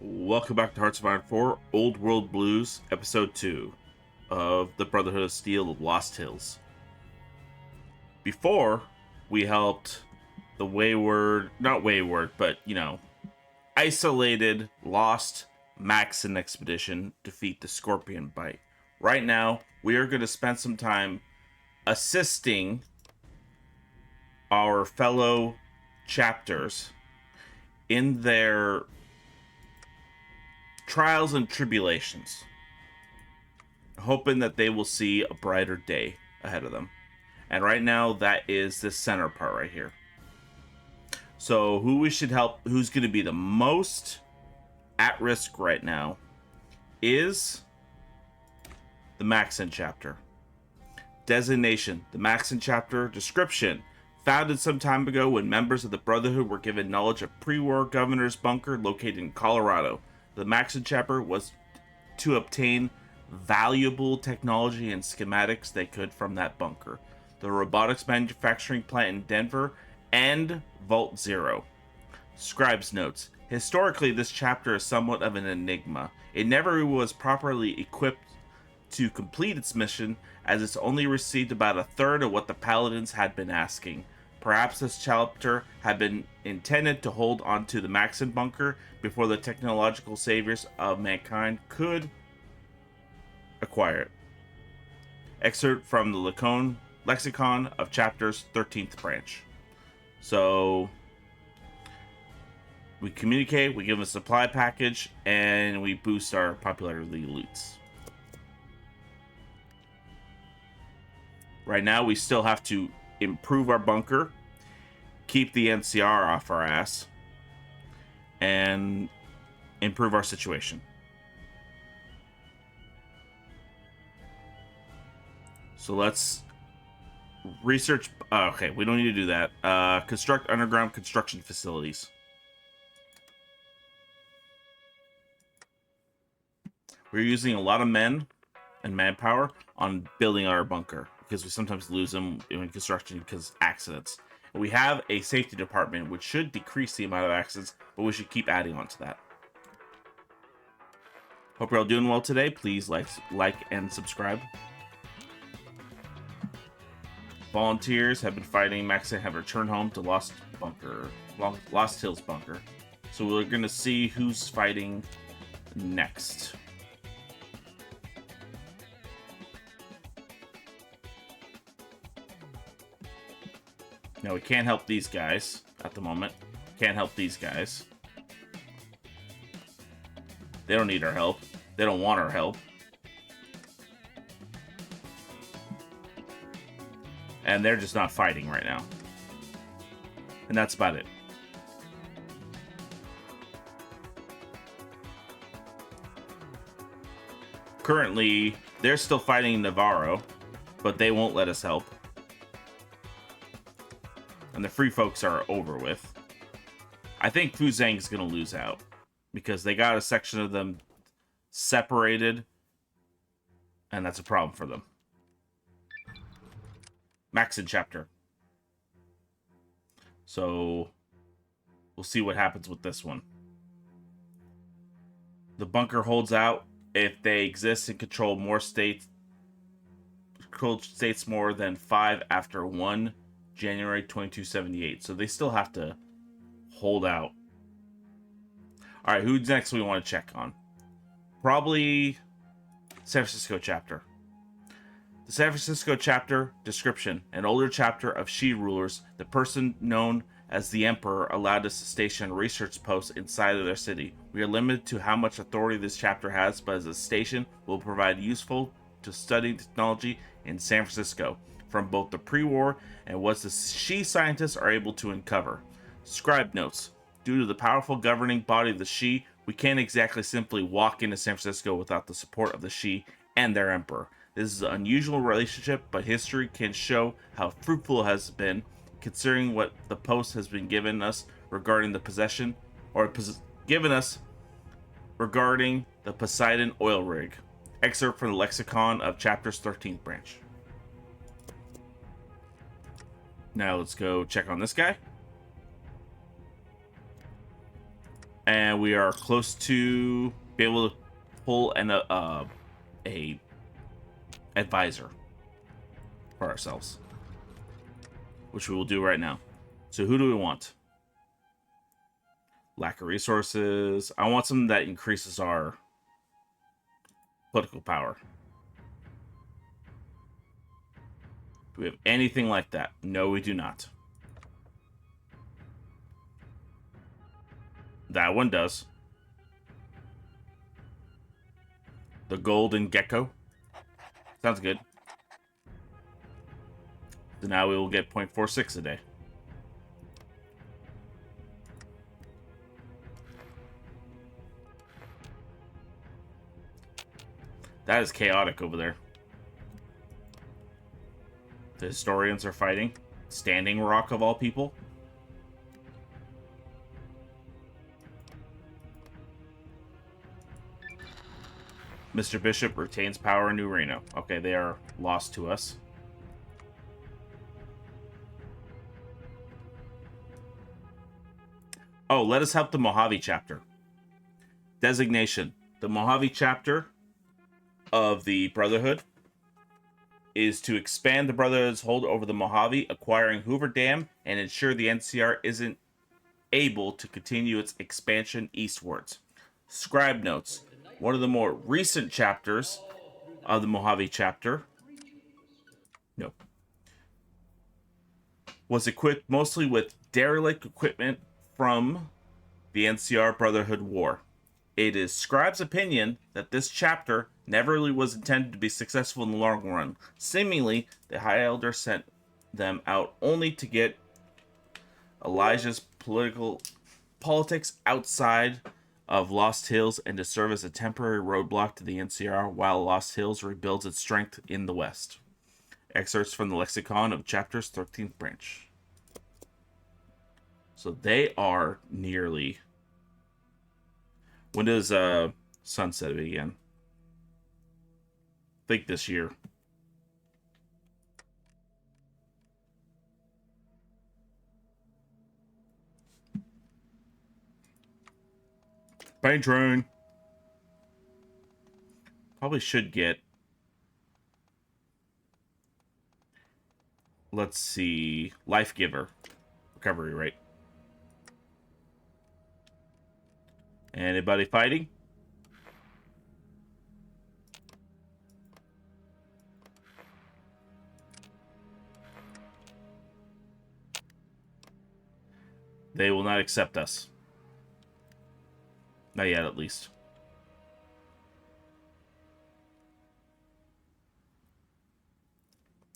Welcome back to Hearts of Iron 4, Old World Blues, Episode 2 of the Brotherhood of Steel of Lost Hills. Before, we helped the isolated, lost Maxon expedition defeat the Scorpion Bite. Right now, we are going to spend some time assisting our fellow chapters in their trials and tribulations, hoping that they will see a brighter day ahead of them. And right now, that is this center part right here. So who we should help, who's going to be the most at risk right now, is the Maxon chapter. Designation: the Maxon chapter. Description: founded some time ago when members of the Brotherhood were given knowledge of pre-war governor's bunker located in Colorado. The Maxon chapter was to obtain valuable technology and schematics they could from that bunker, the robotics manufacturing plant in Denver, and Vault Zero. Scribe's notes: historically, this chapter is somewhat of an enigma. It never was properly equipped to complete its mission, as it's only received about a third of what the Paladins had been asking. Perhaps this chapter had been intended to hold onto the Maxon bunker before the technological saviors of mankind could acquire it. Excerpt from the Lexicon of Chapters, 13th branch. So we communicate, we give them a supply package, and we boost our popularity loots. Right now, we still have to improve our bunker, keep the NCR off our ass, and improve our situation. So let's research. Okay, we don't need to do that. Construct underground construction facilities. We're using a lot of men and manpower on building our bunker, because we sometimes lose them in construction because of accidents. And we have a safety department, which should decrease the amount of accidents, but we should keep adding on to that. Hope you're all doing well today. Please like and subscribe. Volunteers have been fighting Maxon, have returned home to Lost Hills bunker. So we're going to see who's fighting next. Now, we can't help these guys at the moment. Can't help these guys. They don't need our help. They don't want our help. And they're just not fighting right now. And that's about it. Currently, they're still fighting Navarro, but they won't let us help. And the free folks are over with. I think Fuzang's going to lose out, because they got a section of them separated, and that's a problem for them. Maxon chapter. So we'll see what happens with this one. The bunker holds out if they exist and control states more than 5 after 1 January 2278. So they still have to hold out. All right, who's next we want to check on? Probably San Francisco chapter. The San Francisco chapter. Description: an older chapter of Shi rulers, the person known as the Emperor allowed us to station a research post inside of their city. We are limited to how much authority this chapter has, but as a station will provide useful to studying technology in San Francisco, from both the pre-war and what the Shi scientists are able to uncover. Scribe notes: due to the powerful governing body of the Shi, we can't exactly simply walk into San Francisco without the support of the Shi and their emperor. This is an unusual relationship, but history can show how fruitful it has been, considering what the post has been given us regarding the possession, or given us regarding the Poseidon oil rig. Excerpt from the Lexicon of Chapters, 13th branch. Now let's go check on this guy. And we are close to be able to pull a advisor for ourselves, which we will do right now. So who do we want? Lack of resources. I want something that increases our political power. Do we have anything like that? No, we do not. That one does. The golden gecko. Sounds good. So now we will get 0.46 a day. That is chaotic over there. The historians are fighting. Standing Rock of all people. Mr. Bishop retains power in New Reno. Okay, they are lost to us. Oh, let us help the Mojave chapter. Designation. The Mojave chapter of the Brotherhood is to expand the Brotherhood's hold over the Mojave, acquiring Hoover Dam, and ensure the NCR isn't able to continue its expansion eastwards. Scribe notes. One of the more recent chapters of the Mojave chapter was equipped mostly with derelict equipment from the NCR Brotherhood War. It is Scribe's opinion that this chapter never really was intended to be successful in the long run. Seemingly, the High Elder sent them out only to get Elijah's politics outside of Lost Hills and to serve as a temporary roadblock to the NCR while Lost Hills rebuilds its strength in the west. Excerpts from the lexicon of chapter's 13th branch. So they are nearly... When does sunset begin? I think this year. Paint train. Probably should get... Let's see. Life Giver. Recovery rate. Anybody fighting? They will not accept us. Not yet, at least.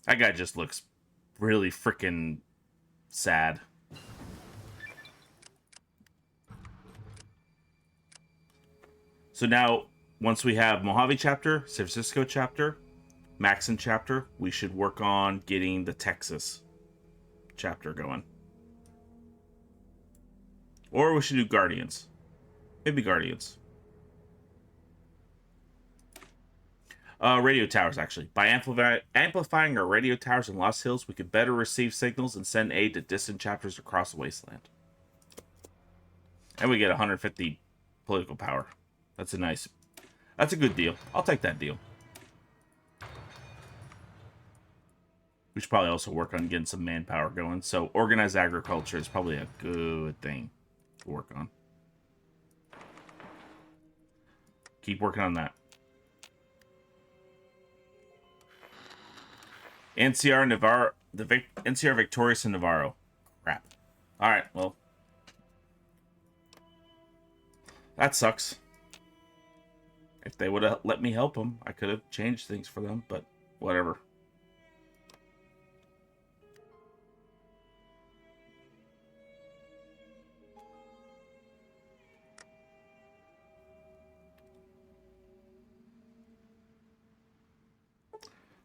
That guy just looks really freaking sad. So now, once we have Mojave chapter, San Francisco chapter, Maxon chapter, we should work on getting the Texas chapter going. Or we should do Guardians. Maybe Guardians. Radio towers, actually. By amplifying our radio towers in Lost Hills, we could better receive signals and send aid to distant chapters across the wasteland. And we get 150 political power. That's a good deal. I'll take that deal. We should probably also work on getting some manpower going. So organized agriculture is probably a good thing to work on. Keep working on that. NCR Navarro, NCR victorious in Navarro. Crap. All right, well, that sucks. If they would have let me help them, I could have changed things for them, but whatever.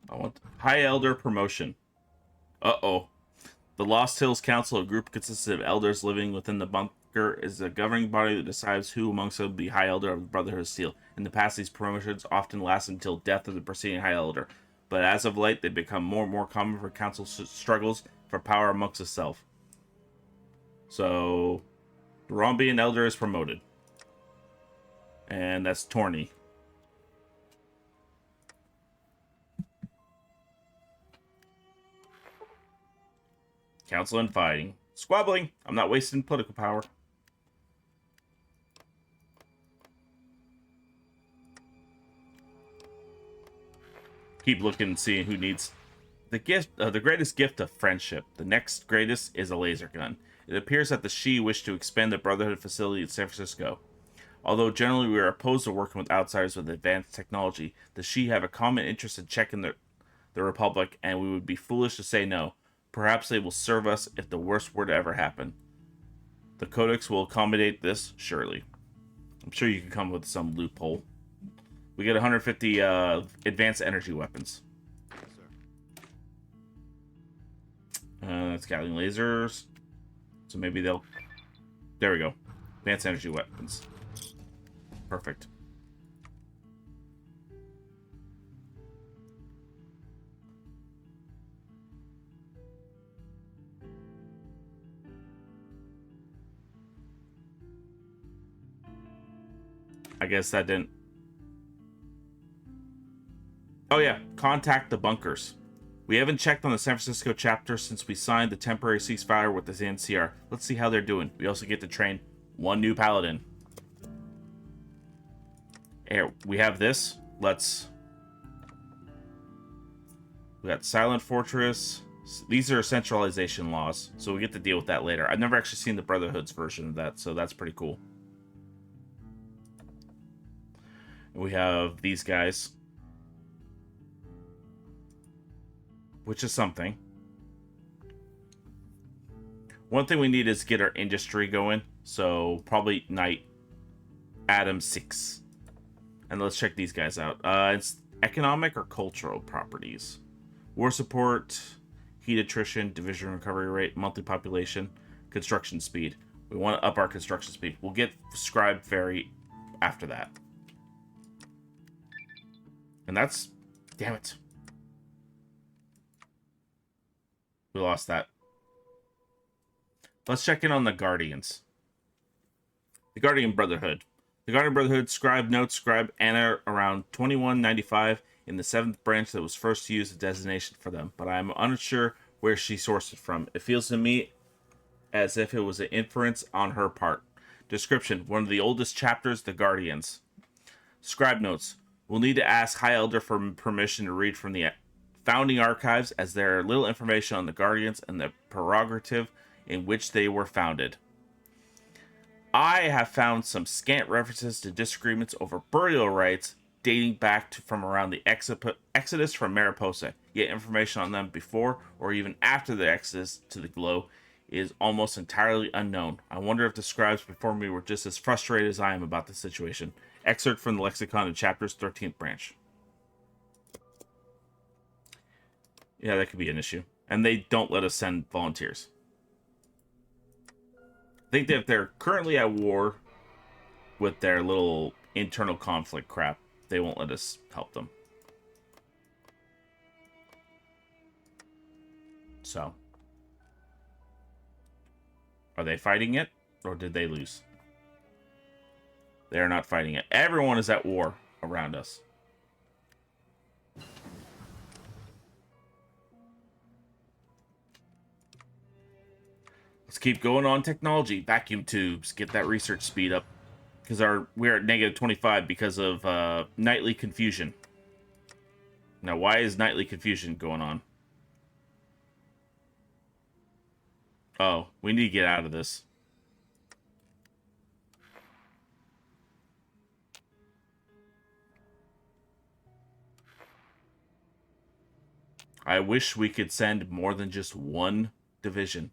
I want High Elder promotion. Uh-oh. The Lost Hills Council, a group consisting of elders living within the bunker, is a governing body that decides who amongst them will be High Elder of the Brotherhood of Steel. In the past, these promotions often last until death of the preceding High Elder, but as of late, they become more and more common for council struggles for power amongst itself. So, Rombian Elder is promoted. And that's Torny. Council and fighting. Squabbling. I'm not wasting political power. Keep looking and seeing who needs the gift. The greatest gift of friendship. The next greatest is a laser gun. It appears that the Shi wish to expand the Brotherhood facility in San Francisco. Although generally we are opposed to working with outsiders with advanced technology, the Shi have a common interest in checking the Republic, and we would be foolish to say no. Perhaps they will serve us if the worst were to ever happen. The Codex will accommodate this, surely. I'm sure you can come with some loophole. We get 150 advanced energy weapons. Scouting lasers. So maybe they'll... There we go. Advanced energy weapons. Perfect. I guess that didn't... Oh yeah, contact the bunkers. We haven't checked on the San Francisco chapter since we signed the temporary ceasefire with the NCR. Let's see how they're doing. We also get to train one new paladin. Here, we have this. We got Silent Fortress. These are centralization laws, so we get to deal with that later. I've never actually seen the Brotherhood's version of that, so that's pretty cool. We have these guys, which is something. One thing we need is get our industry going, so probably Knight Adam 6. And let's check these guys out. It's economic or cultural properties. War support, heat attrition, division recovery rate, monthly population, construction speed. We want to up our construction speed. We'll get Scribe Ferry after that. And that's... Damn it. We lost that. Let's check in on the Guardians. The Guardian Brotherhood. The Guardian Brotherhood scribe notes scribe Anna around 2195 in the 7th branch that was first used as a designation for them, but I am unsure where she sourced it from. It feels to me as if it was an inference on her part. Description. One of the oldest chapters, the Guardians. Scribe notes. We'll need to ask High Elder for permission to read from the founding archives, as there are little information on the Guardians and the prerogative in which they were founded. I have found some scant references to disagreements over burial rights dating back to from around the exodus from Mariposa, yet information on them before or even after the exodus to the glow is almost entirely unknown. I wonder if the scribes before me were just as frustrated as I am about the situation. Excerpt from the Lexicon in Chapter's 13th branch. Yeah, that could be an issue. And they don't let us send volunteers. I think that they're currently at war with their little internal conflict crap. They won't let us help them. So. Are they fighting it? Or did they lose? They are not fighting it. Everyone is at war around us. Let's keep going on technology. Vacuum tubes. Get that research speed up. Because we're at negative 25 because of nightly confusion. Now, why is nightly confusion going on? Oh, we need to get out of this. I wish we could send more than just one division.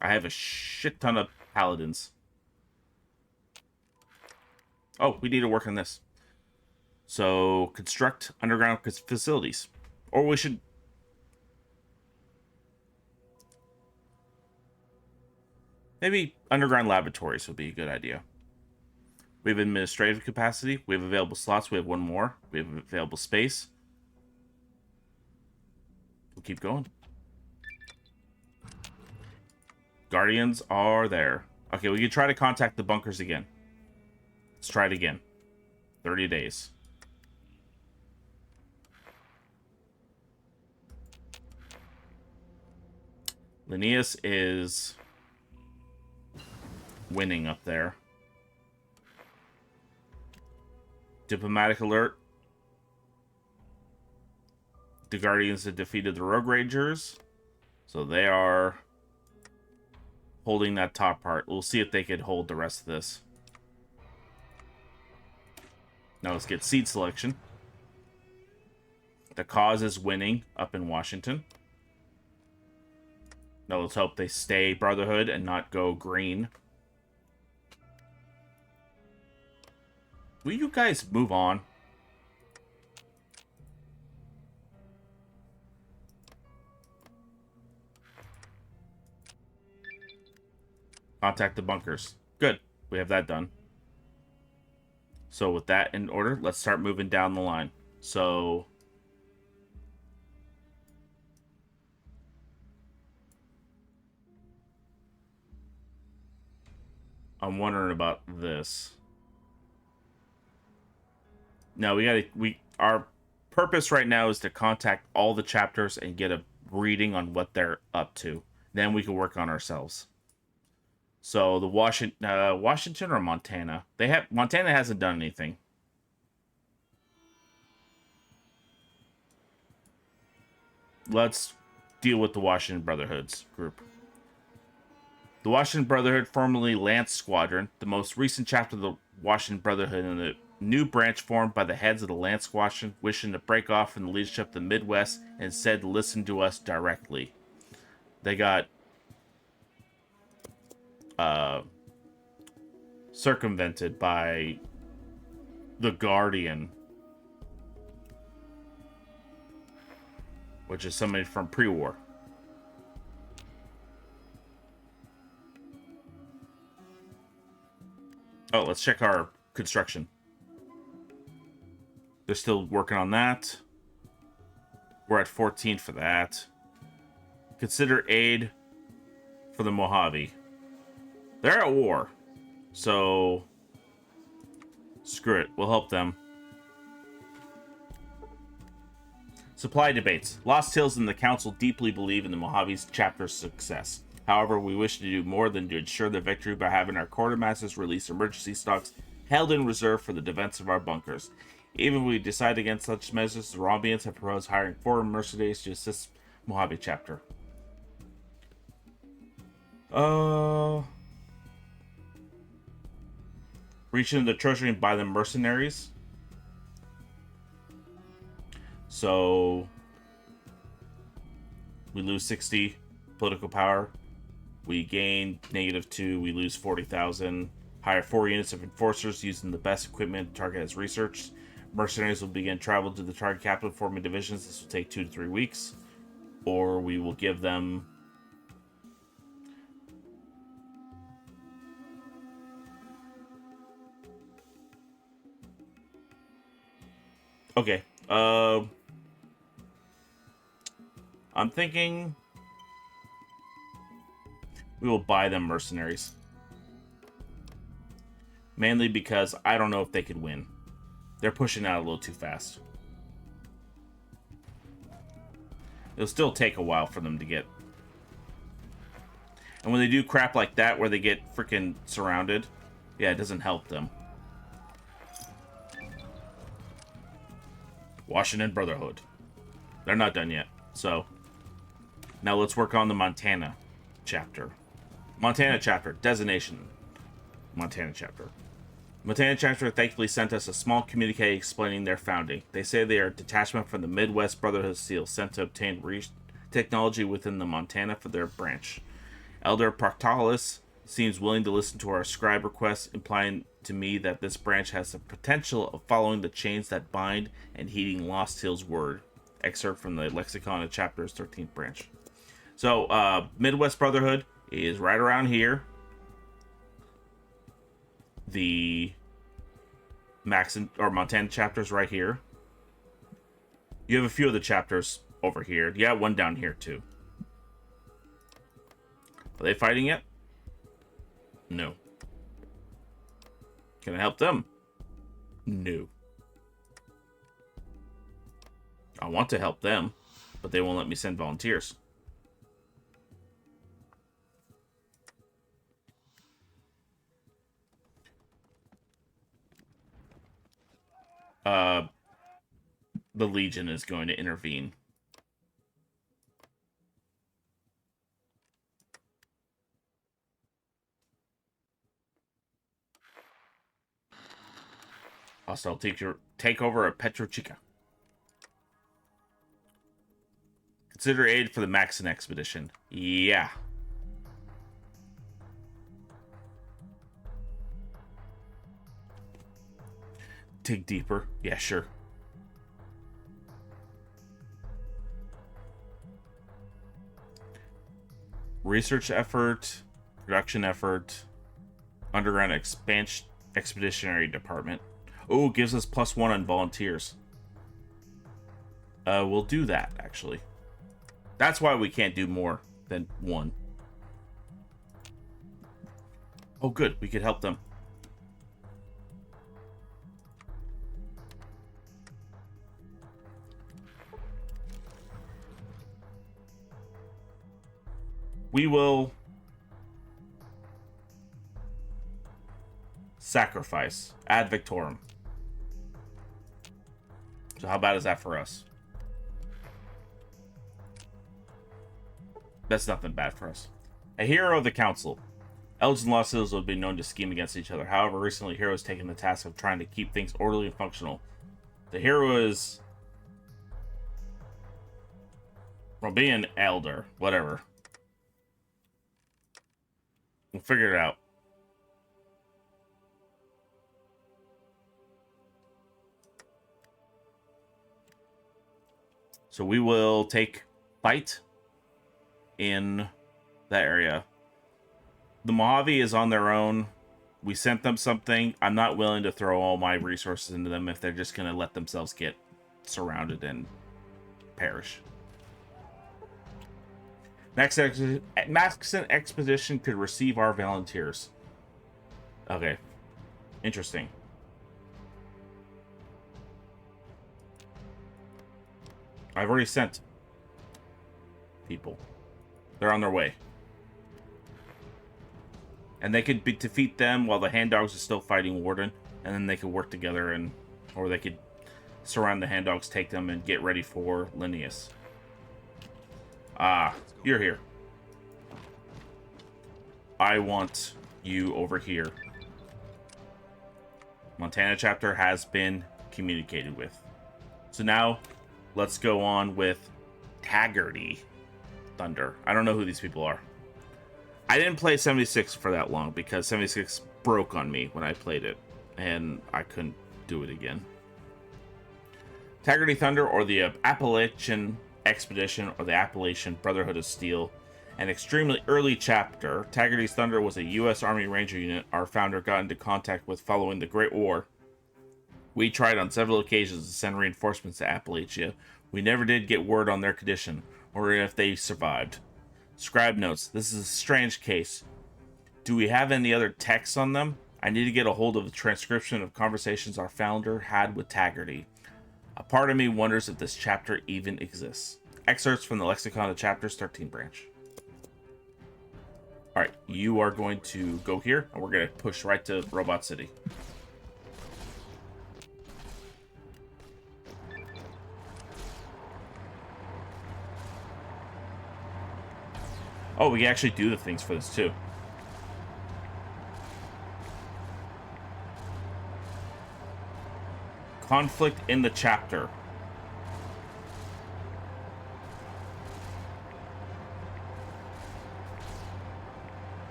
I have a shit ton of paladins. Oh, we need to work on this. So, construct underground facilities. Or we should... Maybe underground laboratories would be a good idea. We have administrative capacity. We have available slots. We have one more. We have available space. We'll keep going. Guardians are there. Okay, we can try to contact the bunkers again. Let's try it again. 30 days. Linnaeus is winning up there. Diplomatic alert. The Guardians have defeated the Rogue Rangers. So they are holding that top part. We'll see if they could hold the rest of this. Now let's get seed selection. The cause is winning up in Washington. Now let's hope they stay Brotherhood and not go green. Will you guys move on? Contact the bunkers. Good. We have that done. So with that in order, let's start moving down the line. So I'm wondering about this. No, our purpose right now is to contact all the chapters and get a reading on what they're up to. Then we can work on ourselves. So the Washington or Montana? Montana hasn't done anything. Let's deal with the Washington Brotherhood's group. The Washington Brotherhood, formerly Lance Squadron, the most recent chapter of the Washington Brotherhood, and a new branch formed by the heads of the Lance Squadron, wishing to break off from the leadership of the Midwest and instead listen to us directly. They got circumvented by the Guardian, which is somebody from pre-war. Oh, let's check our construction. They're still working on that. We're at 14 for that. Consider aid for the Mojave. They're at war. So, screw it. We'll help them. Supply debates. Lost Hills and the Council deeply believe in the Mojave's chapter's success. However, we wish to do more than to ensure the victory by having our quartermasters release emergency stocks held in reserve for the defense of our bunkers. Even if we decide against such measures, the Rombians have proposed hiring foreign mercenaries to assist Mojave chapter. Reach into the treasury and buy them mercenaries. So we lose 60 political power. We gain -2. We lose 40,000. Hire 4 units of enforcers using the best equipment the target has researched. Mercenaries will begin travel to the target capital, forming divisions. This will take 2 to 3 weeks. Or we will give them okay. I'm thinking we will buy them mercenaries. Mainly because I don't know if they could win. They're pushing out a little too fast. It'll still take a while for them to get. And when they do crap like that where they get freaking surrounded, yeah, it doesn't help them. Washington Brotherhood. They're not done yet. So, now let's work on the Montana chapter. Montana chapter. Designation. Montana chapter. Montana chapter thankfully sent us a small communique explaining their founding. They say they are a detachment from the Midwest Brotherhood of Steel, sent to obtain technology within the Montana for their branch. Elder Proctalis seems willing to listen to our scribe requests, implying to me that this branch has the potential of following the chains that bind and heeding Lost Hills' word. Excerpt from the Lexicon of Chapter's 13th branch. So, Midwest Brotherhood is right around here. The Montana chapters right here. You have a few of the chapters over here. You have one down here too. Are they fighting yet? No. Can I help them? No. I want to help them, but they won't let me send volunteers. The Legion is going to intervene. Also, take over a Petrochica. Consider aid for the Maxon expedition. Yeah. Dig deeper. Yeah, sure. Research effort, production effort, underground expansion expeditionary department. Oh, gives us +1 on volunteers. We'll do that, actually. That's why we can't do more than 1. Oh, good. We could help them. We will sacrifice ad victorum. So how bad is that for us? That's nothing bad for us. A hero of the council. Elves and Lost Hills have been known to scheme against each other. However, recently Hero has taken the task of trying to keep things orderly and functional. The hero is... well, being an elder. Whatever. We'll figure it out. So we will take fight in that area. The Mojave is on their own. We sent them something. I'm not willing to throw all my resources into them if they're just going to let themselves get surrounded and perish. Maxon Expedition could receive our volunteers. Okay. Interesting. I've already sent people. They're on their way. And they could defeat them while the Hand Dogs are still fighting Warden, and then they could work together, and or they could surround the Hand Dogs, take them, and get ready for Linnaeus. Ah, you're here. I want you over here. Montana chapter has been communicated with. So now, let's go on with Taggarty Thunder. I don't know who these people are. I didn't play 76 for that long because 76 broke on me when I played it, and I couldn't do it again. Taggarty Thunder, or the Appalachian Expedition, or the Appalachian Brotherhood of Steel. An extremely early chapter. Taggarty's Thunder was a U.S. Army Ranger unit our founder got into contact with following the Great War. We tried on several occasions to send reinforcements to Appalachia. We never did get word on their condition, or if they survived. Scribe notes, this is a strange case. Do we have any other texts on them? I need to get a hold of the transcription of conversations our founder had with Taggarty. A part of me wonders if this chapter even exists. Excerpts from the Lexicon of Chapters 13 branch. Alright, you are going to go here, and we're going to push right to Robot City. Oh, we can actually do the things for this, too. Conflict in the chapter.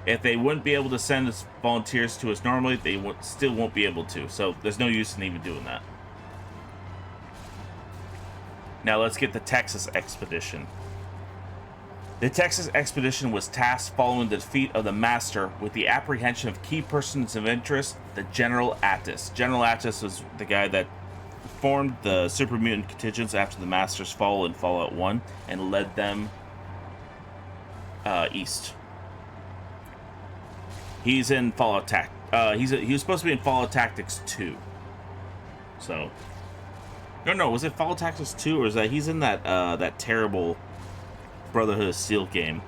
If they wouldn't be able to send us volunteers to us normally, they still won't be able to. So there's no use in even doing that. Now let's get the Texas expedition. The Texas expedition was tasked following the defeat of the Master with the apprehension of key persons of interest, the General Attis. General Attis was the guy that formed the super mutant contingents after the Master's fall in Fallout 1 and led them east. He's in Fallout he was supposed to be in Fallout Tactics 2, So, no, was it Fall Tactics 2, or is that he's in that that terrible Brotherhood of Steel game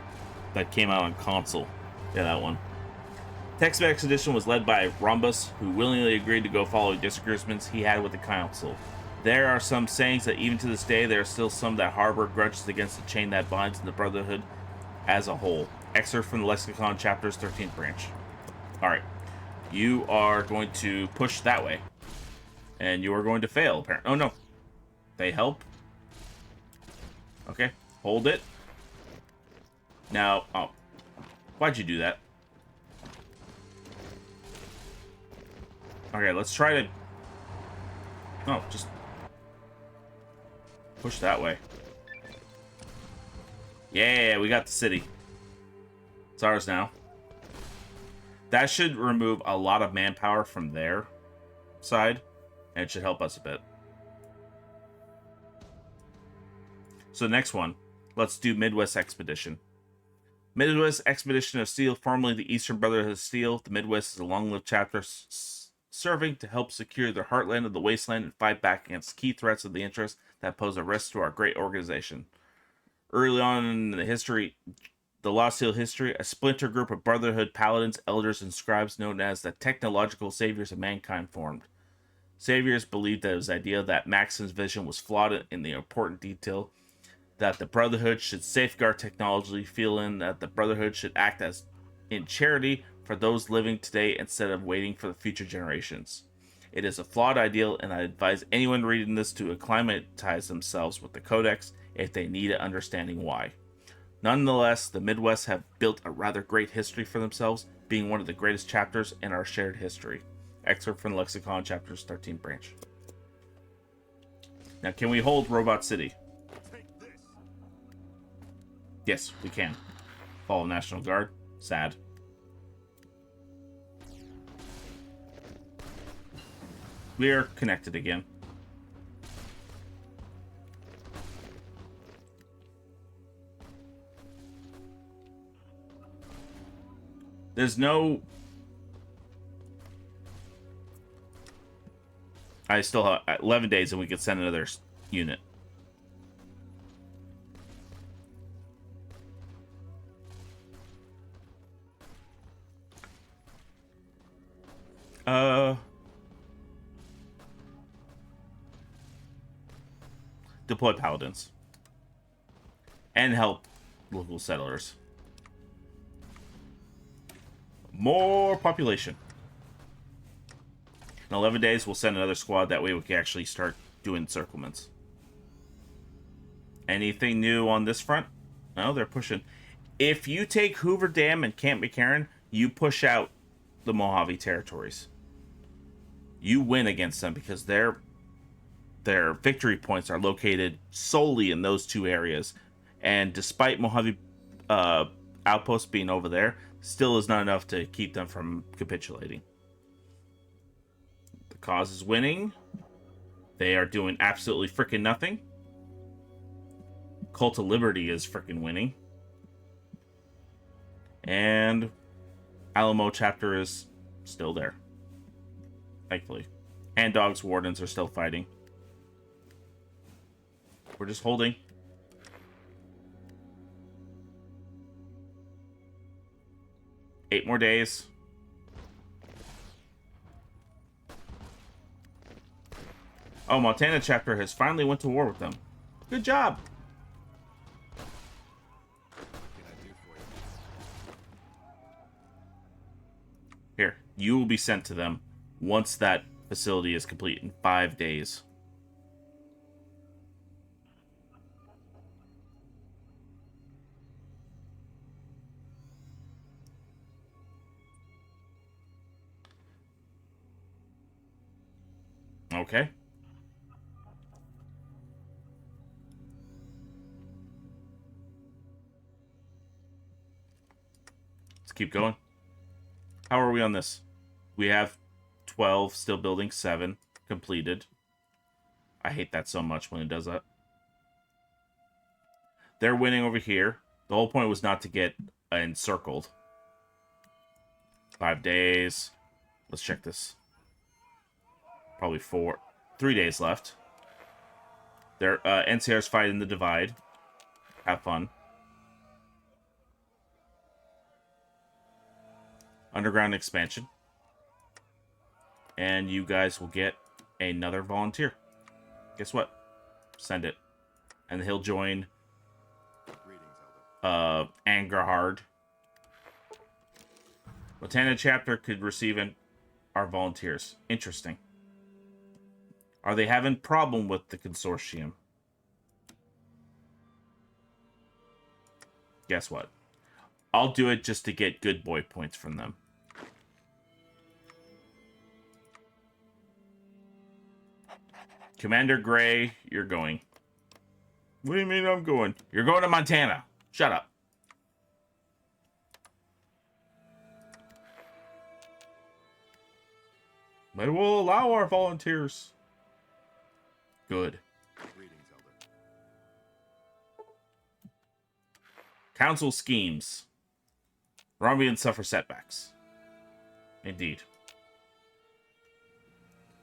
that came out on console? Yeah, that one. Text Expedition was led by Rhombus, who willingly agreed to go follow disagreements he had with the council. There are some sayings that even to this day there are still some that harbor grudges against the chain that binds the Brotherhood as a whole. Excerpt from the Lexicon, Chapters 13th Branch. Alright. You are going to push that way. And you are going to fail, apparently. Oh, no. They help. Okay. Hold it. Now, oh. Why'd you do that? Okay, let's try to... Oh, just... push that way. Yeah, we got the city. It's ours now. That should remove a lot of manpower from their side, and it should help us a bit. So next one, let's do Midwest Expedition. Midwest Expedition of Steel, formerly the Eastern Brotherhood of Steel. The Midwest is a long-lived chapter serving to help secure the heartland of the wasteland and fight back against key threats of the interest that pose a risk to our great organization. Early on in the history, the Lost Steel history, a splinter group of Brotherhood paladins, elders, and scribes known as the technological saviors of mankind formed. Saviors believed that his idea that Maxim's vision was flawed in the important detail that the Brotherhood should safeguard technology, feeling that the Brotherhood should act as in charity for those living today instead of waiting for the future generations. It is a flawed ideal, and I advise anyone reading this to acclimatize themselves with the Codex if they need an understanding why. Nonetheless, the Midwest have built a rather great history for themselves, being one of the greatest chapters in our shared history. Excerpt from the Lexicon, Chapters 13 Branch. Now, can we hold Robot City? Yes, we can. Follow National Guard. Sad. We're connected again. There's no... I still have 11 days and we could send another unit. Deploy paladins. And help local settlers. More population. In 11 days, we'll send another squad. That way we can actually start doing encirclements. Anything new on this front? No, they're pushing. If you take Hoover Dam and Camp McCarran, you push out the Mojave territories. You win against them because their victory points are located solely in those two areas. And despite Mojave outposts being over there, still is not enough to keep them from capitulating. The cause is winning. They are doing absolutely freaking nothing. Cult of Liberty is freaking winning. And Alamo chapter is still there. Thankfully. And Dogs Wardens are still fighting. We're just holding. Eight more days. Oh, Montana chapter has finally went to war with them. Good job. Here, you will be sent to them once that facility is complete in 5 days. Okay. Let's keep going. How are we on this? We have 12, still building 7, completed. I hate that so much when it does that. They're winning over here. The whole point was not to get encircled. 5 days. Let's check this. Probably 4. 3 days left. Their NCR's fight in the Divide. Have fun. Underground expansion. And you guys will get another volunteer. Guess what? Send it. And he'll join Angerhard. Montana chapter could receive our volunteers. Interesting. Are they having problem with the consortium? Guess what? I'll do it just to get good boy points from them. Commander Gray, you're going. What do you mean I'm going? You're going to Montana. Shut up. They will allow our volunteers. Good. Council schemes. Romuans suffer setbacks. Indeed.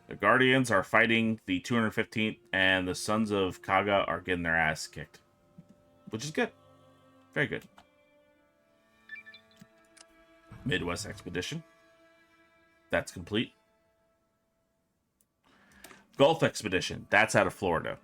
The Guardians are fighting the 215th, and the Sons of Kaga are getting their ass kicked. Which is good. Very good. Midwest Expedition. That's complete. Gulf Expedition. That's out of Florida.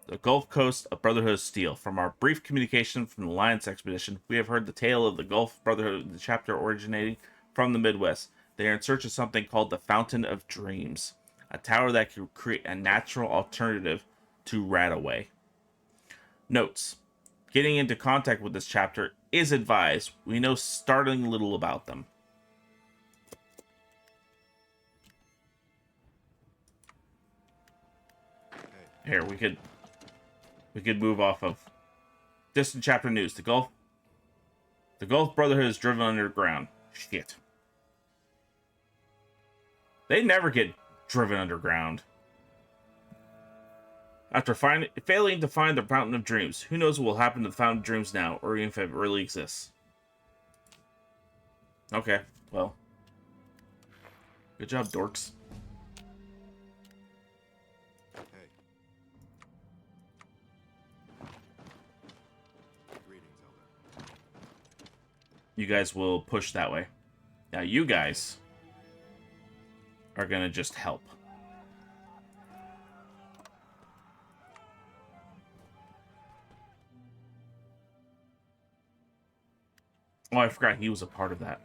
The Gulf Coast of Brotherhood of Steel. From our brief communication from the Alliance Expedition, we have heard the tale of the Gulf Brotherhood, the chapter originating from the Midwest. They are in search of something called the Fountain of Dreams. A tower that could create a natural alternative to Radaway. Notes. Getting into contact with this chapter is advised. We know startling little about them. Here, we could move off of distant chapter news. The Gulf Brotherhood is driven underground. Shit. They never get driven underground. After failing to find the Fountain of Dreams, who knows what will happen to the Fountain of Dreams now, or even if it really exists. Okay, well. Good job, dorks. You guys will push that way. Now you guys are gonna just help. Oh, I forgot he was a part of that.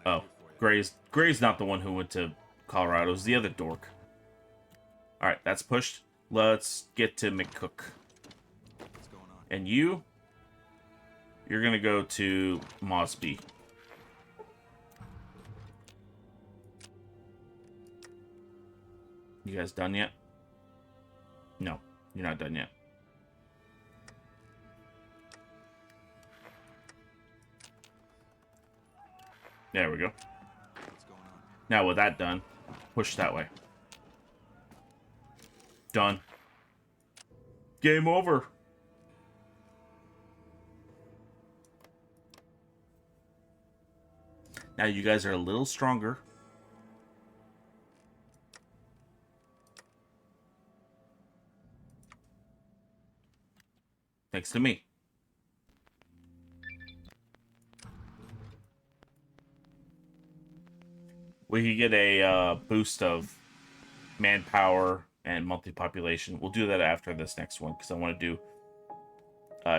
Oh, Gray's not the one who went to Colorado. It was the other dork. Alright, that's pushed. Let's get to McCook. And you're gonna go to Mosby. You guys done yet? No, you're not done yet. There we go. Now with that done, push that way. Done. Game over. Now you guys are a little stronger. Thanks to me. We could get a boost of manpower and multi-population. We'll do that after this next one, because I want to do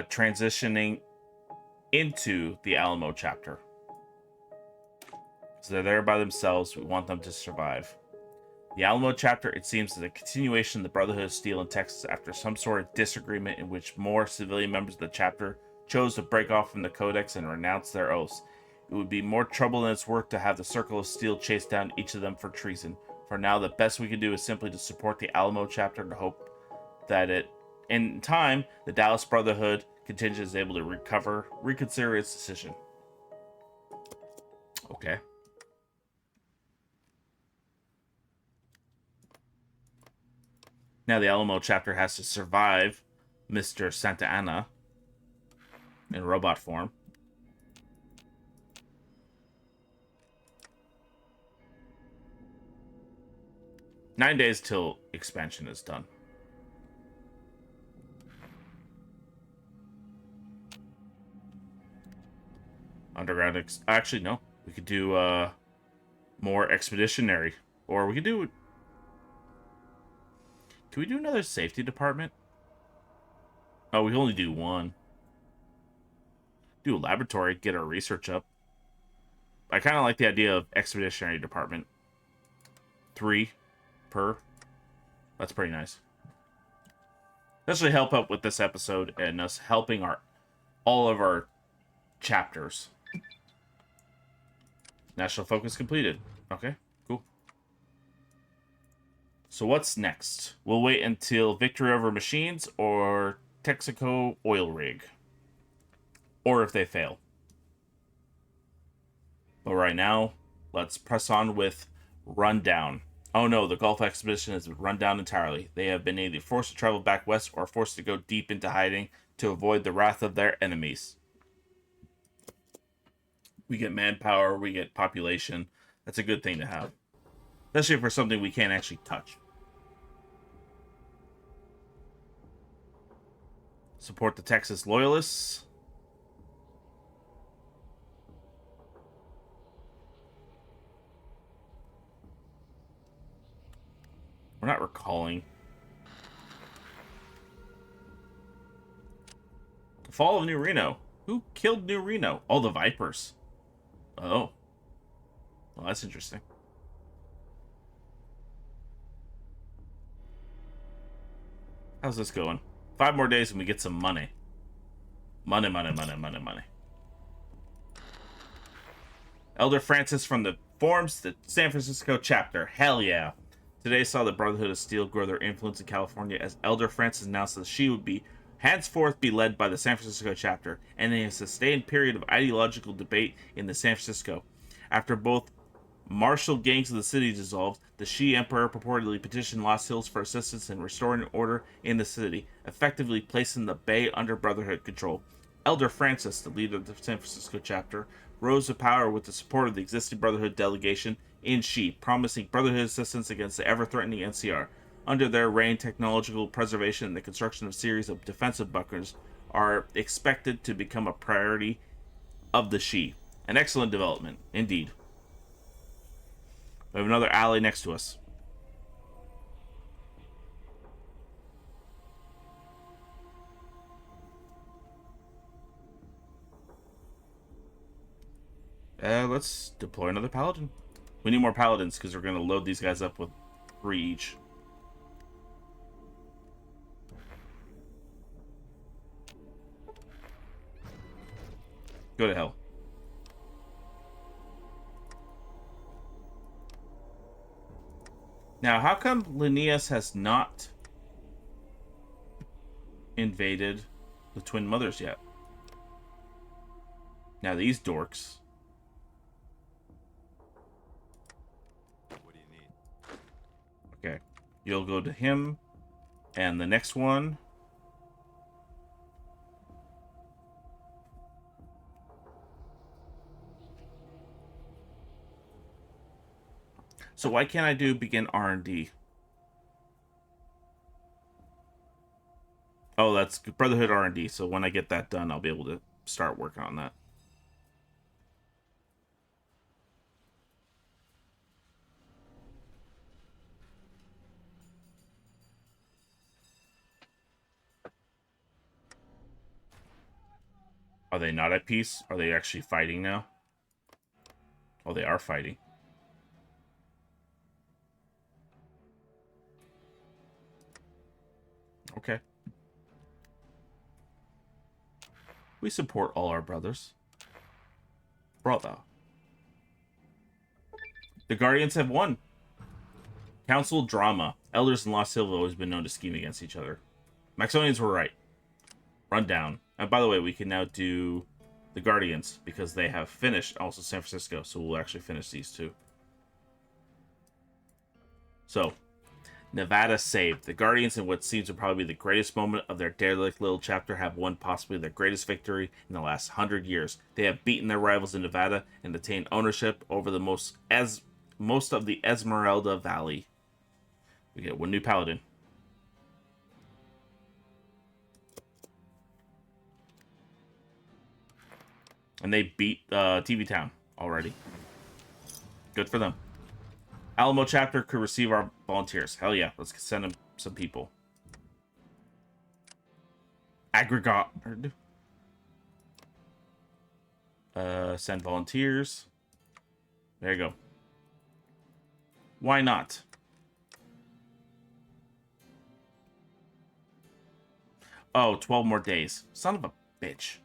transitioning into the Alamo chapter. So they're there by themselves. We want them to survive. The Alamo chapter, it seems, is a continuation of the Brotherhood of Steel in Texas after some sort of disagreement in which more civilian members of the chapter chose to break off from the Codex and renounce their oaths. It would be more trouble than it's worth to have the Circle of Steel chase down each of them for treason. For now, the best we can do is simply to support the Alamo chapter and hope that in time, the Dallas Brotherhood contingent is able to reconsider its decision. Okay. Now the Alamo chapter has to survive Mr. Santa Ana in robot form. 9 days till expansion is done. Underground actually, no. We could do more expeditionary. Or we could do... Can we do another safety department? Oh, we can only do one. Do a laboratory, get our research up. I kind of like the idea of expeditionary department. 3 per. That's pretty nice. Especially help out with this episode and us helping all of our chapters. National focus completed. Okay, cool. So what's next? We'll wait until victory over machines or Texaco oil rig. Or if they fail. But right now, let's press on with Rundown. Oh no, the Gulf expedition has run down entirely. They have been either forced to travel back west or forced to go deep into hiding to avoid the wrath of their enemies. We get manpower, we get population. That's a good thing to have. Especially for something we can't actually touch. Support the Texas Loyalists. We're not recalling. The fall of New Reno. Who killed New Reno? Oh, the Vipers. Oh. Well, that's interesting. How's this going? 5 more days and we get some money. Money, money, money, money, money. Elder Francis from the forms the San Francisco chapter. Hell yeah. Today saw the Brotherhood of Steel grow their influence in California as Elder Francis announced that she would be henceforth be led by the San Francisco chapter, and in a sustained period of ideological debate in the San Francisco. After both martial gangs of the city dissolved, the Shi Emperor purportedly petitioned Lost Hills for assistance in restoring order in the city, effectively placing the Bay under Brotherhood control. Elder Francis, the leader of the San Francisco chapter, rose to power with the support of the existing Brotherhood delegation in Shi, promising Brotherhood assistance against the ever-threatening NCR. Under their reign, technological preservation and the construction of a series of defensive bunkers are expected to become a priority of the Shi. An excellent development, indeed. We have another alley next to us. Let's deploy another paladin. We need more paladins because we're going to load these guys up with 3 each. Go to hell. Now, how come Linnaeus has not invaded the Twin Mothers yet? Now, these dorks. What do you need? Okay. You'll go to him. And the next one. So why can't I do begin R&D? Oh, that's Brotherhood R&D. So when I get that done, I'll be able to start working on that. Are they not at peace? Are they actually fighting now? Oh, they are fighting. Okay. We support all our brothers. Brother. The Guardians have won. Council drama. Elders and Lost Hill have always been known to scheme against each other. Maxonians were right. Run down. And by the way, we can now do the Guardians because they have finished also San Francisco. So we'll actually finish these two. So, Nevada saved. The Guardians, in what seems to probably be the greatest moment of their derelict little chapter, have won possibly their greatest victory in the last 100 years. They have beaten their rivals in Nevada and attained ownership over the most of the Esmeralda Valley. We get one new paladin. And they beat TV Town already. Good for them. Alamo chapter could receive our volunteers. Hell yeah, let's send them some people. Aggregate. Send volunteers. There you go. Why not? Oh, 12 more days. Son of a bitch.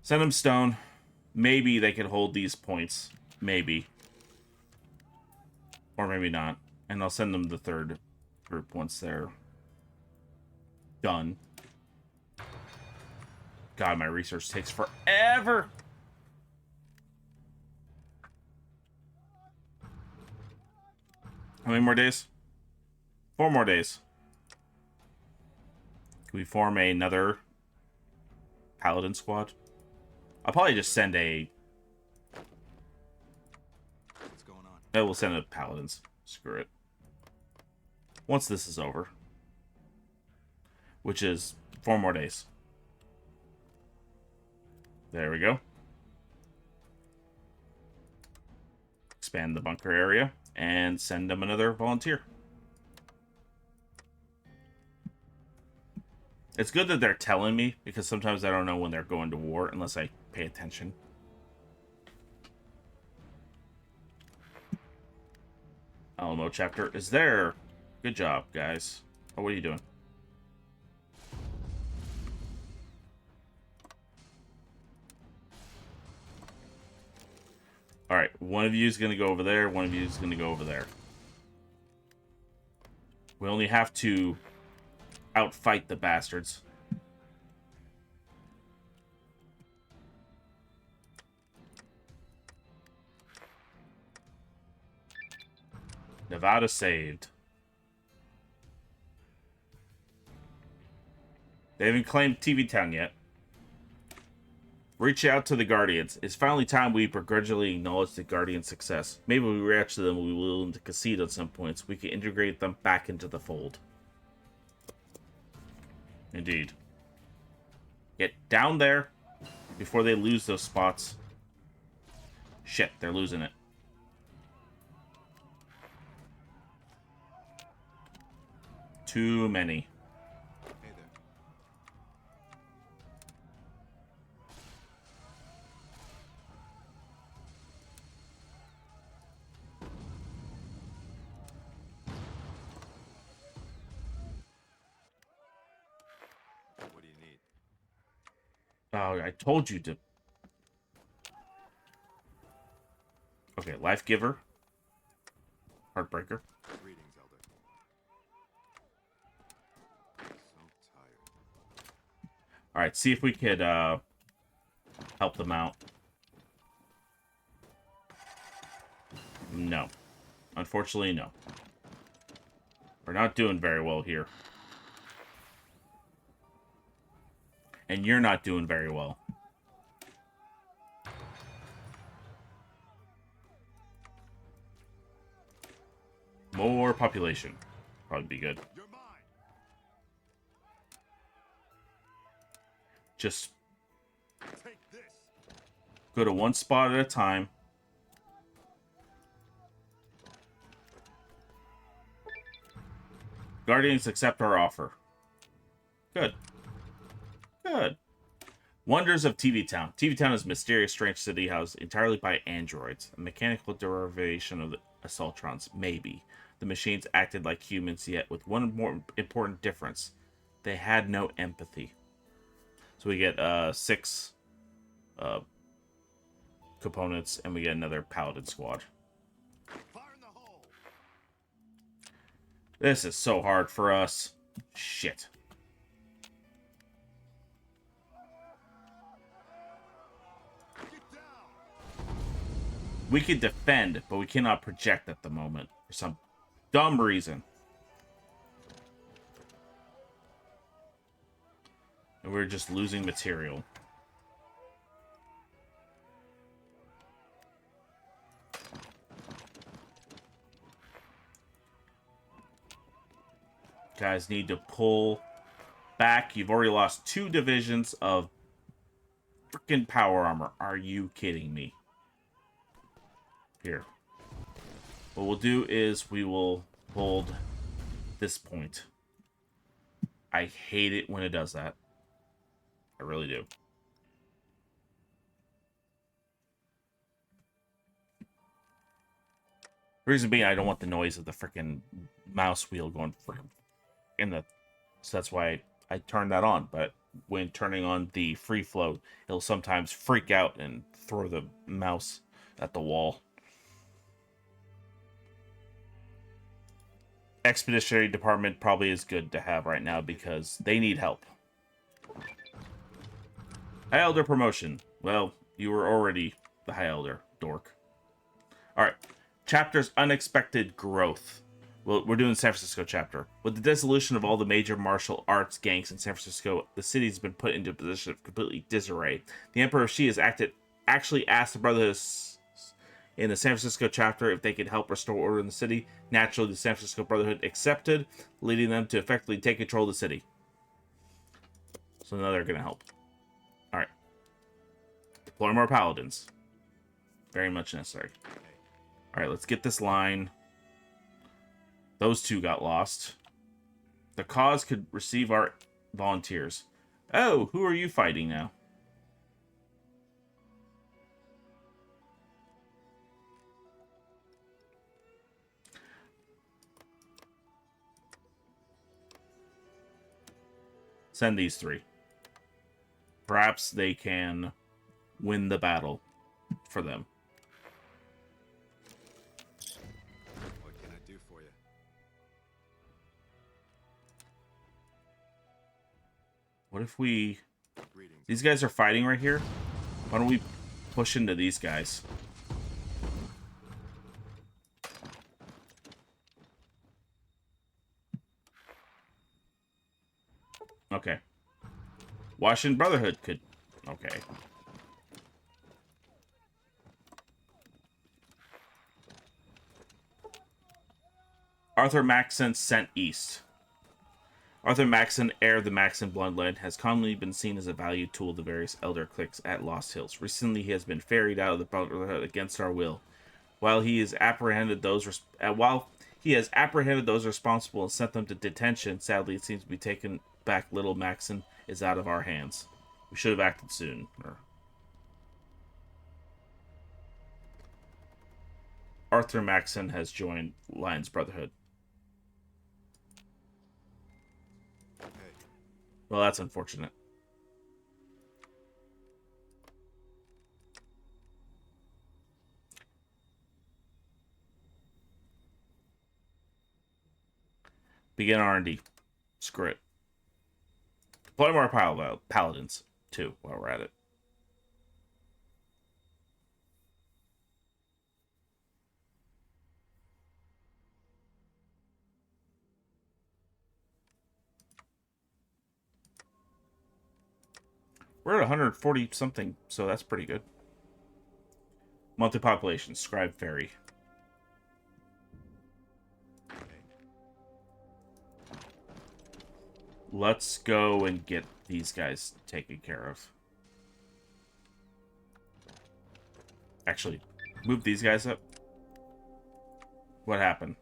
Send them stone. Maybe they could hold these points. Maybe. Or maybe not. And I'll send them the third group once they're done. God, my research takes forever. How many more days? 4 more days. Can we form another paladin squad? I'll probably just send a... What's going on? No, we'll send a paladins. Screw it. Once this is over. Which is 4 more days. There we go. Expand the bunker area and send them another volunteer. It's good that they're telling me, because sometimes I don't know when they're going to war unless I pay attention. Alamo chapter is there. Good job, guys. Oh, what are you doing? Alright, one of you is going to go over there, one of you is going to go over there. We only have to outfight the bastards. Nevada saved. They haven't claimed TV Town yet. Reach out to the Guardians. It's finally time we begrudgingly acknowledge the Guardians' success. Maybe when we react to them, we will willing to concede at some points. We can integrate them back into the fold. Indeed. Get down there before they lose those spots. Shit, they're losing it. Too many. Hey there. What do you need? Oh, I told you to. Okay, Life Giver. Heartbreaker. Greetings, Elder. So tired. Alright, see if we could help them out. No. Unfortunately, no. We're not doing very well here. And you're not doing very well. More population. Probably be good. You're mine. Just Take this. go to one spot at a time. Guardians accept our offer. Good. Good. Wonders of TV Town. TV Town is a mysterious, strange city housed entirely by androids. A mechanical derivation of the Assaultrons, maybe. The machines acted like humans, yet with one more important difference. They had no empathy. So we get 6 components, and we get another Paladin squad. Fire in the hole. This is so hard for us. Shit. Get down. We can defend, but we cannot project at the moment for some dumb reason. And we're just losing material. Guys need to pull back. You've already lost 2 divisions of freaking power armor. Are you kidding me? Here. What we'll do is we will hold this point. I hate it when it does that. I really do. Reason being, I don't want the noise of the freaking mouse wheel going in the... So that's why I turned that on. But when turning on the free float, it'll sometimes freak out and throw the mouse at the wall. Expeditionary department probably is good to have right now because they need help. High Elder promotion. Well, you were already the High Elder, dork. Alright. Chapter's unexpected growth. Well, we're doing the San Francisco chapter. With the dissolution of all the major martial arts gangs in San Francisco, the city's been put into a position of completely disarray. The Emperor Shi has actually asked the Brotherhood in the San Francisco chapter if they could help restore order in the city. Naturally, the San Francisco Brotherhood accepted, leading them to effectively take control of the city. So now they're going to help. Alright. Deploy more paladins. Very much necessary. Alright, let's get this line. Those 2 got lost. The cause could receive our volunteers. Oh, who are you fighting now? Send these 3. Perhaps they can win the battle for them. What can I do for you? What if we... Greetings. These guys are fighting right here. Why don't we push into these guys? Okay. Washington Brotherhood could... Okay. Arthur Maxon sent east. Arthur Maxon, heir of the Maxon bloodline, has commonly been seen as a valued tool of the various elder cliques at Lost Hills. Recently, he has been ferried out of the Brotherhood against our will. While he has apprehended those responsible and sent them to detention, sadly, it seems to be taken back. Little Maxon is out of our hands. We should have acted soon. Arthur Maxon has joined Lions Brotherhood. Well, that's unfortunate. Begin R&D. Screw it. Deploy more paladins, too, while we're at it. We're at 140 something, so that's pretty good. Monthly population, Scribe Ferry. Let's go and get these guys taken care of. Actually, move these guys up. What happened?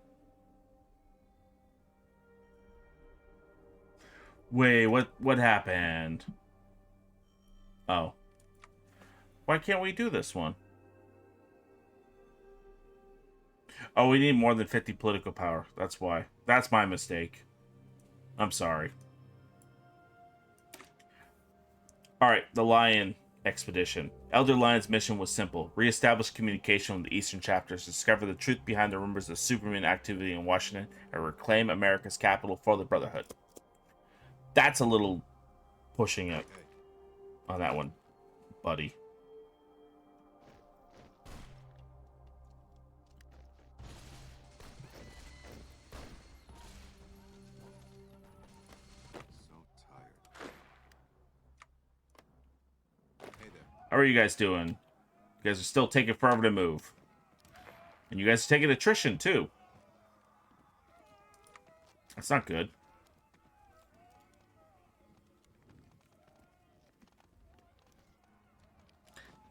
Wait, what happened? Oh. Why can't we do this one? Oh, we need more than 50 political power. That's why. That's my mistake. I'm sorry. Alright, the Lion Expedition. Elder Lion's mission was simple. Re-establish communication with the Eastern chapters, discover the truth behind the rumors of Superman activity in Washington, and reclaim America's capital for the Brotherhood. That's a little pushing it on that one, buddy. How are you guys doing? You guys are still taking forever to move. And you guys are taking attrition, too. That's not good.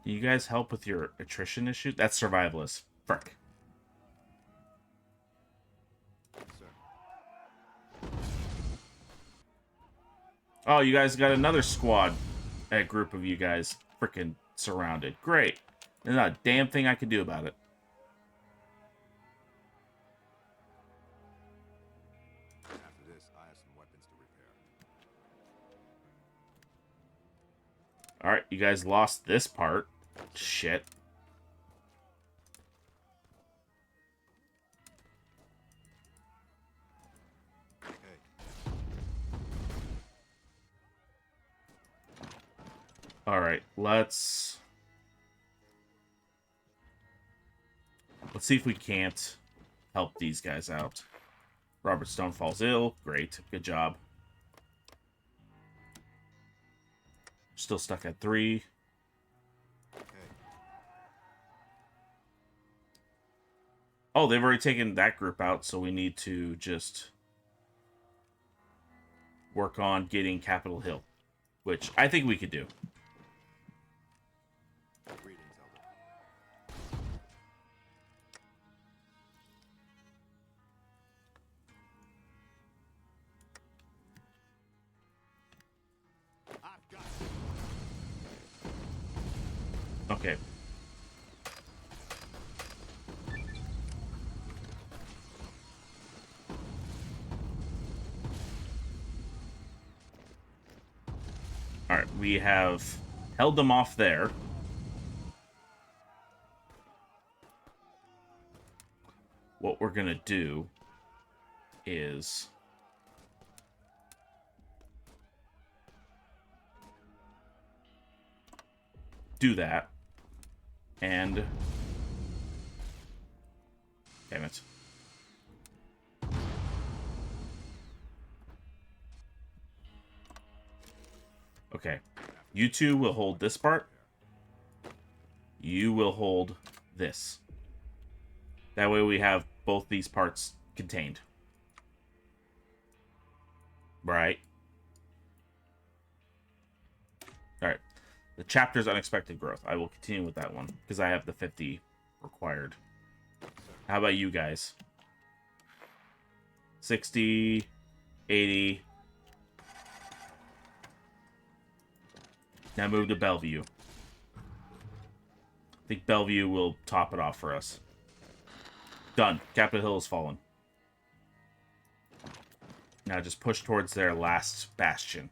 Can you guys help with your attrition issue? That's survivalist. Frick. Sir. Oh, you guys got another squad. A group of you guys freaking surrounded. Great. There's not a damn thing I can do about it. After this, I have some weapons to repair. Alright, you guys lost this part. Shit. Alright, let's see if we can't help these guys out. Robert Stone falls ill. Great. Good job. Still stuck at 3. Oh, they've already taken that group out, so we need to just work on getting Capitol Hill, which I think we could do. Greetings, Elder. I've got it. Okay. Alright, we have held them off there. What we're gonna do is do that. And damn it. Okay. You two will hold this part. You will hold this. That way we have both these parts contained. Right. Alright. The chapter's unexpected growth. I will continue with that one, because I have the 50 required. How about you guys? 60, 80. Now move to Bellevue. I think Bellevue will top it off for us. Done. Capitol Hill has fallen. Now just push towards their last bastion.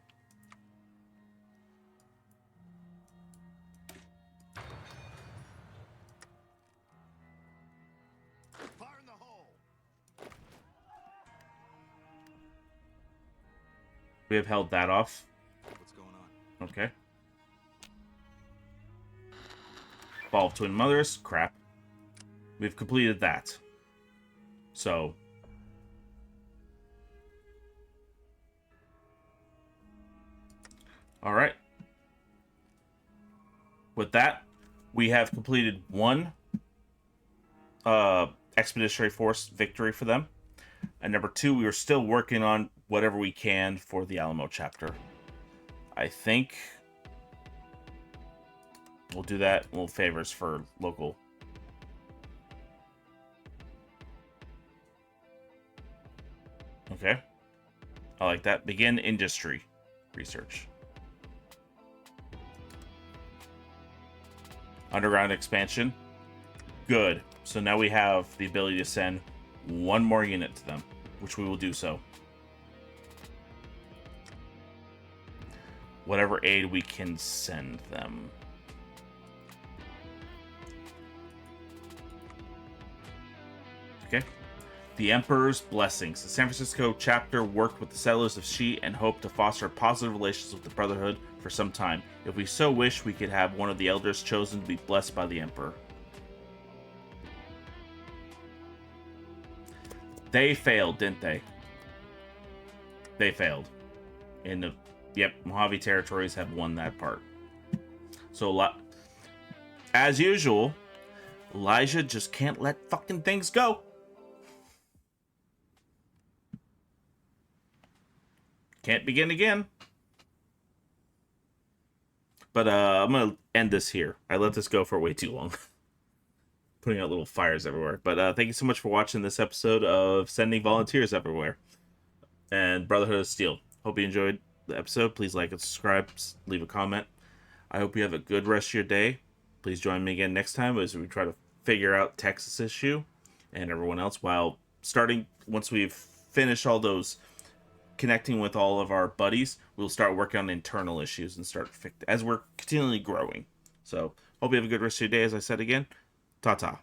Fire in the hole. We have held that off. What's going on? Okay. Ball of Twin Mothers. Crap. We've completed that. So. Alright. With that, we have completed one Expeditionary Force victory for them. And number 2, we are still working on whatever we can for the Alamo chapter. I think we'll do that. Little favors for local. Okay. I like that. Begin industry research. Underground expansion. Good. So now we have the ability to send one more unit to them, which we will do so. Whatever aid we can send them. Okay. The Emperor's Blessings. The San Francisco chapter worked with the settlers of She and hoped to foster positive relations with the Brotherhood for some time. If we so wish, we could have one of the elders chosen to be blessed by the Emperor. They failed, didn't they? They failed. In the Mojave territories have won that part. So, as usual, Elijah just can't let fucking things go. Can't begin again. But I'm gonna end this here. I let this go for way too long, putting out little fires everywhere. But thank you so much for watching this episode of Sending Volunteers Everywhere and Brotherhood of Steel. Hope you enjoyed the episode. Please like and subscribe. Leave a comment. I hope you have a good rest of your day. Please join me again next time as we try to figure out Texas issue and everyone else while starting, once we've finished all those connecting with all of our buddies, we'll start working on internal issues and start as we're continually growing. So hope you have a good rest of your day. As I said again, ta-ta.